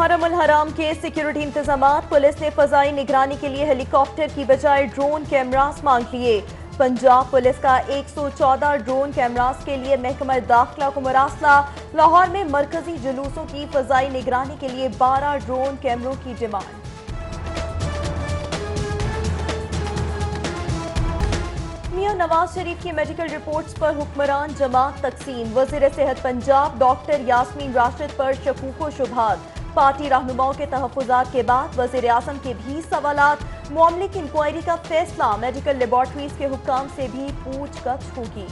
محرم الحرام کے سیکیورٹی انتظامات، پولیس نے فضائی نگرانی کے لیے ہیلی کاپٹر کی بجائے ڈرون کیمراز مانگ لیے۔ پنجاب پولیس کا 114 ڈرون کیمراز کے لیے محکمہ داخلہ کو مراسلہ۔ لاہور میں مرکزی جلوسوں کی فضائی نگرانی کے لیے 12 ڈرون کیمروں کی ڈیمانڈ۔ میاں نواز شریف کی میڈیکل رپورٹس پر حکمران جماعت تقسیم۔ وزیر صحت پنجاب ڈاکٹر یاسمین راشد پر شکوک و شبہات۔ پارٹی رہنماؤں کے تحفظات کے بعد وزیر اعظم کے بھی سوالات۔ معاملے کی انکوائری کا فیصلہ، میڈیکل لیبارٹریز کے حکام سے بھی پوچھ گچھ ہوگی۔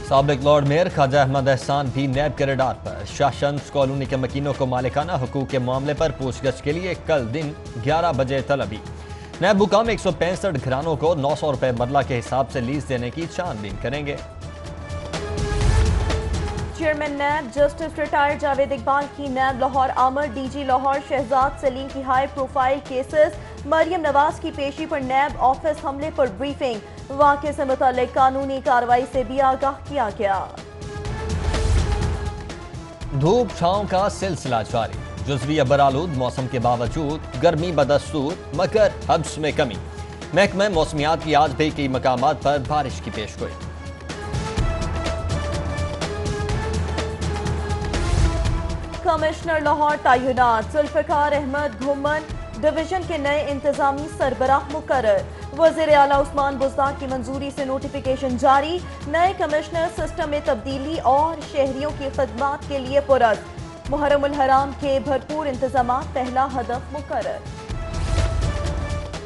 سابق لارڈ میئر خواجہ احمد احسان بھی نیب کے ریڈار پر۔ شاہ شمس کالونی کے مکینوں کو مالکانہ حقوق کے معاملے پر پوچھ گچھ کے لیے کل دن 11 بجے طلبی۔ نیب حکام 165 گھرانوں کو 900 روپے مرلہ کے حساب سے لیز دینے کی چھان بین کریں گے۔ Chairman NAB justice retired Javed Iqbal کی نیب لاہور آمد۔ ڈی جی لاہور شہزاد سلیم کی high profile cases. Maryam Nawaz کی پیشی پر نیب آفس حملے پر بریفنگ۔ واقعے سے متعلق قانونی کارروائی سے بھی آگاہ کیا گیا۔ دھوپ چھاؤں کا سلسلہ جاری، جزوی ابرآلود موسم کے باوجود گرمی بدستور، مگر حبس میں کمی۔ محکمہ موسمیات کی آج بھی کئی مقامات پر بارش کی پیشگوئی۔ کمشنر لاہور تعینات، ذوالفقار احمد گھومن ڈویژن کے نئے انتظامی سربراہ مقرر۔ وزیر اعلیٰ عثمان بزدار کی منظوری سے نوٹیفیکیشن جاری۔ نئے کمشنر سسٹم میں تبدیلی اور شہریوں کی خدمات کے لیے پرعزم۔ محرم الحرام کے بھرپور انتظامات پہلا ہدف مقرر۔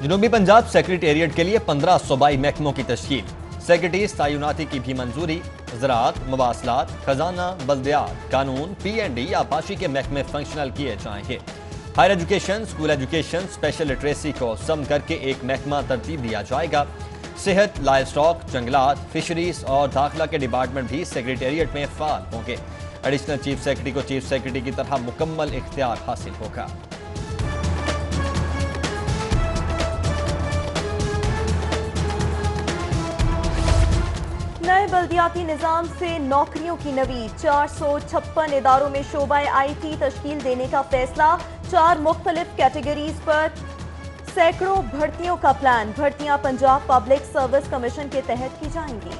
جنوبی پنجاب سیکریٹریٹ کے لیے 15 صوبائی محکموں کی تشکیل۔ سیکریٹریز تعیناتی کی بھی منظوری۔ زراعت، مواصلات، خزانہ، بلدیات، قانون، پی اینڈ ڈی، آبپاشی کے محکمے فنکشنل کیے جائیں گے۔ Higher education, school education, special literacy کو سم کر کے ایک محکمہ ترتیب دیا جائے گا۔ صحت، لائف اسٹاک، جنگلات، فشریز اور داخلہ کے ڈپارٹمنٹ بھی سیکریٹریٹ میں فعال ہوں گے۔ ایڈیشنل چیف سیکریٹری کو چیف سیکریٹری کی طرح مکمل اختیار حاصل ہوگا۔ نئے بلدیاتی نظام سے نوکریوں کی نوید، 456 اداروں میں شعبہ آئی ٹی تشکیل دینے کا فیصلہ۔ 4 مختلف کیٹیگریز پر سینکڑوں بھرتیوں کا پلان۔ بھرتیاں پنجاب پبلک سروس کمیشن کے تحت کی جائیں گی۔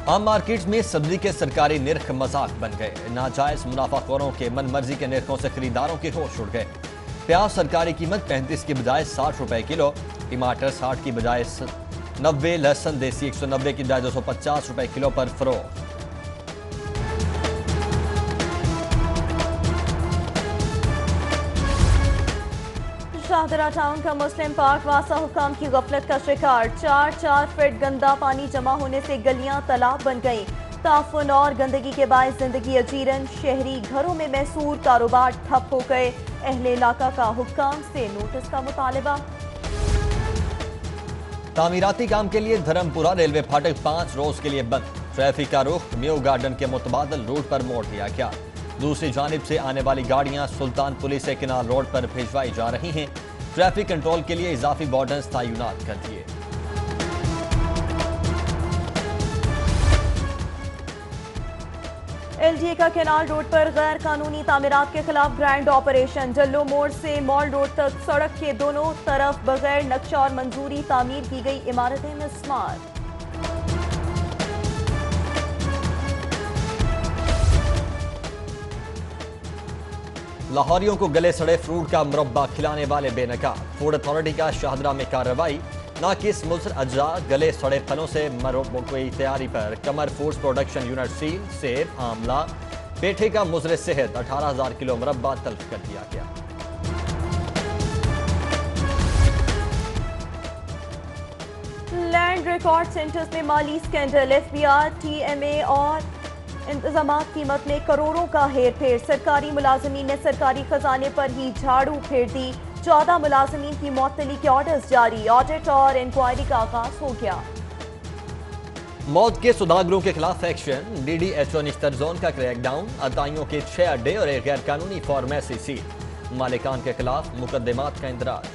عام مارکیٹس میں سبزی کے سرکاری نرخ مذاق بن گئے۔ ناجائز منافع خوروں کے من مرضی کے نرخوں سے خریداروں کے ہوش اڑ گئے۔ پیاز سرکاری قیمت 35 کی بجائے 60 روپے کلو، ٹماٹر 60 کی بجائے 90، لہسن دیسی 190 کی بجائے 250 روپے کلو پر فروخت۔ شاہدرہ ٹاؤن کا مسلم پارک واسا حکام کی غفلت کا شکار۔ 4 فٹ گندا پانی جمع ہونے سے گلیاں تالاب بن گئیں۔ تعفن اور گندگی کے باعث زندگی اجیرن، شہری گھروں میں محصور کاروبار ٹھپ ہو گئے۔ اہل علاقہ کا حکام سے نوٹس کا مطالبہ۔ تعمیراتی کام کے لیے دھرمپورہ ریلوے پھاٹک 5 روز کے لیے بند۔ ٹریفک کا رخ میو گارڈن کے متبادل روٹ پر موڑ دیا گیا۔ دوسری جانب سے آنے والی گاڑیاں سلطان پولی سے کنال روڈ پر بھیجوائی جا رہی ہیں۔ ٹریفک کنٹرول کے لیے اضافی بارڈنز تعینات کر دیے۔ ایل ڈی اے کا کینال روڈ پر غیر قانونی تعمیرات کے خلاف گرینڈ آپریشن۔ جلو موڑ سے مال روڈ تک سڑک کے دونوں طرف بغیر نقشہ اور منظوری تعمیر کی گئی عمارتیں مسمار۔ لاہوریوں کو گلے سڑے فروٹ کا مربع کھلانے والے بے نقاب۔ فوڈ اتھارٹی کا شاہدرہ میں کارروائی۔ ناقص مضر اجزاء گلے سڑے پھلوں سے مربع کی تیاری پر Qamar foods production unit seal. سیب، آملہ، پیٹھے کا مضر صحت 18,000 کلو مربع تلف کر دیا گیا۔ لینڈ ریکارڈ سینٹرز میں مالی scandal, F B R, T M A اور انتظامات قیمت میں کروڑوں کا ہیر پھیر۔ سرکاری ملازمین نے سرکاری خزانے پر ہی جھاڑو پھیر دی۔ 14 ملازمین کی معطلی کے آرڈرز جاری۔ آڈٹ اور انکوائری کا آغاز ہو گیا۔ موت کے سوداگروں کے خلاف action, D D H O Nishtar zone کا کریک ڈاؤن۔ عطائیوں کے 6 اڈے اور ایک غیر قانونی فارمیسی سیل۔ مالکان کے خلاف مقدمات کا اندراج۔